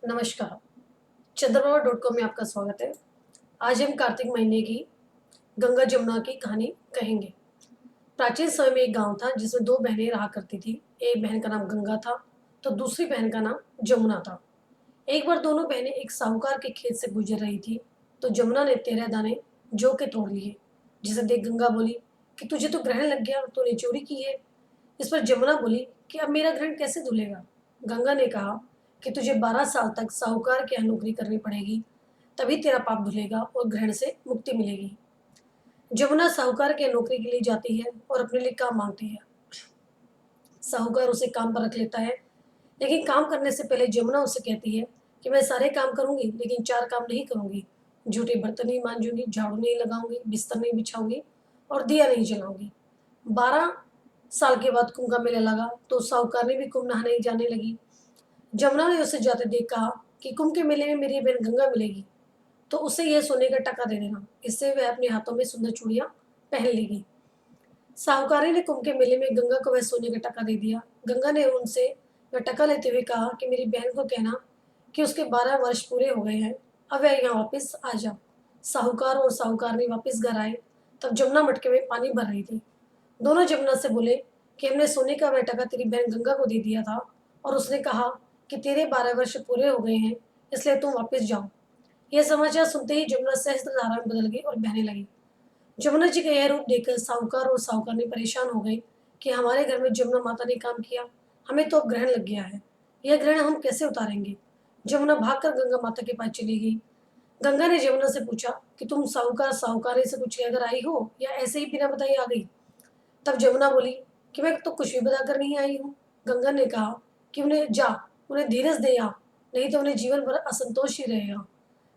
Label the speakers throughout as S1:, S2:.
S1: नमस्कार। चंद्रप्रभा.com में आपका स्वागत है। आज हम कार्तिक महीने की गंगा जमुना की कहानी कहेंगे। प्राचीन समय में एक गांव था जिसमें दो बहनें रहा करती थी। एक बहन का नाम गंगा था तो दूसरी बहन का नाम जमुना था। एक बार दोनों बहनें एक साहूकार के खेत से गुजर रही थी तो जमुना ने 13 दाने जौ के तोड़ लिए। जिसे देख गंगा बोली कि तुझे तो ग्रहण लग गया, तूने चोरी की है। इस पर जमुना बोली कि अब मेरा ग्रहण कैसे धुलेगा। गंगा ने कहा कि तुझे 12 साल तक साहूकार की यहाँ नौकरी करनी पड़ेगी, तभी तेरा पाप धुलेगा और ग्रहण से मुक्ति मिलेगी। जमुना साहूकार के यहाँ नौकरी के लिए जाती है और अपने लिए काम मांगती है। साहूकार उसे काम पर रख लेता है, लेकिन काम करने से पहले जमुना उसे कहती है कि मैं सारे काम करूंगी लेकिन 4 काम नहीं करूंगी। जूठे बर्तन नहीं मांजूंगी, झाड़ू नहीं लगाऊंगी, बिस्तर नहीं बिछाऊंगी और दिया नहीं जलाऊंगी। 12 साल के बाद कुंभ का मेला लगा तो साहूकार ने भी कुंभ नहाने जाने लगी। जमुना ने उसे जाते देख कहा कि कुंभ के मेले में मेरी बहन गंगा मिलेगी तो उसे यह सोने का टका दे देना। इससे वह अपने हाथों में सुंदर चूड़ियां पहन लेगी। साहूकारी ने कुंभ के मेले में गंगा को वह सोने का टका दे दिया। गंगा ने उनसे वह टका लेते हुए कहा कि मेरी बहन को कहना कि उसके 12 वर्ष पूरे हो गए हैं, अब वह यहाँ वापस आ जा। साहूकार और साहूकारनी वापस घर आए तब जमुना मटके में पानी भर रही थी। दोनों जमुना से बोले कि हमने सोने का वह टका तेरी बहन गंगा को दे दिया था और उसने कहा कि तेरे 12 वर्ष पूरे हो गए हैं, इसलिए तुम वापस जाओ। यह समाचार सुनते ही जमुना सहस्त्र धारा में बदल गई और बहने लगी। जमुना जी का यह रूप देखकर साहूकार और साहूकारनी परेशान हो गए कि हमारे घर में जमुना माता ने काम किया, हमें तो अब ग्रहण लग गया है। यह ग्रहण हम कैसे उतारेंगे। जमुना भागकर गंगा माता के पास चली गई। गंगा ने जमुना से पूछा कि तुम साहूकार साहूकारी से कुछ कहकर आई हो या ऐसे ही बिना बताई आ गई। तब जमुना बोली कि मैं तो कुछ भी बताकर नहीं आई हूँ। गंगा ने कहा कि उन्हें धीरज दे आ, नहीं तो उन्हें जीवन भर असंतोष ही रहेगा।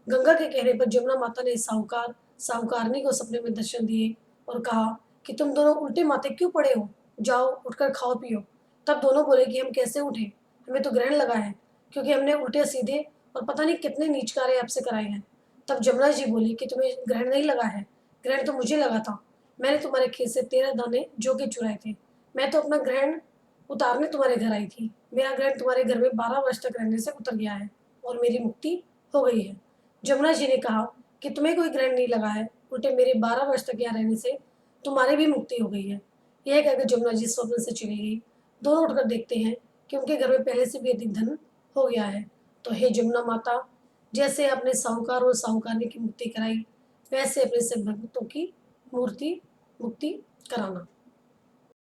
S1: गंगा के कहने पर जमुना माता ने साहूकार साहूकारनी को सपने में दर्शन दिए और कहा कि तुम दोनों उल्टे माथे क्यों पड़े हो, जाओ उठकर खाओ पियो। तब दोनों बोले कि हम कैसे उठे, हमें तो ग्रहण लगा है, क्योंकि हमने उल्टे सीधे और पता नहीं कितने नीच कार्य आपसे कराए हैं। तब जमुना जी बोली कि तुम्हें ग्रहण नहीं लगा है, ग्रहण तो मुझे लगा था। मैंने तुम्हारे खेत से 13 दाने जौ के चुराए थे। मैं तो अपना ग्रहण उतारने तुम्हारे घर आई थी। मेरा ग्रहण तुम्हारे घर में 12 वर्ष तक रहने से उतर गया है और मेरी मुक्ति हो गई है। जमुना जी ने कहा कि तुम्हें कोई ग्रहण नहीं लगा है, उल्टे मेरे 12 वर्ष तक यहाँ रहने से तुम्हारी भी मुक्ति हो गई है। यह कहकर जमुना जी स्वप्न से चली गई। दोनों उठकर देखते हैं कि उनके घर में पहले से भी अधिक धन हो गया है। तो हे जमुना माता, जैसे अपने साहूकार और साहूकारनी की मुक्ति कराई, वैसे अपने सब भक्तों की मूर्ति मुक्ति कराना।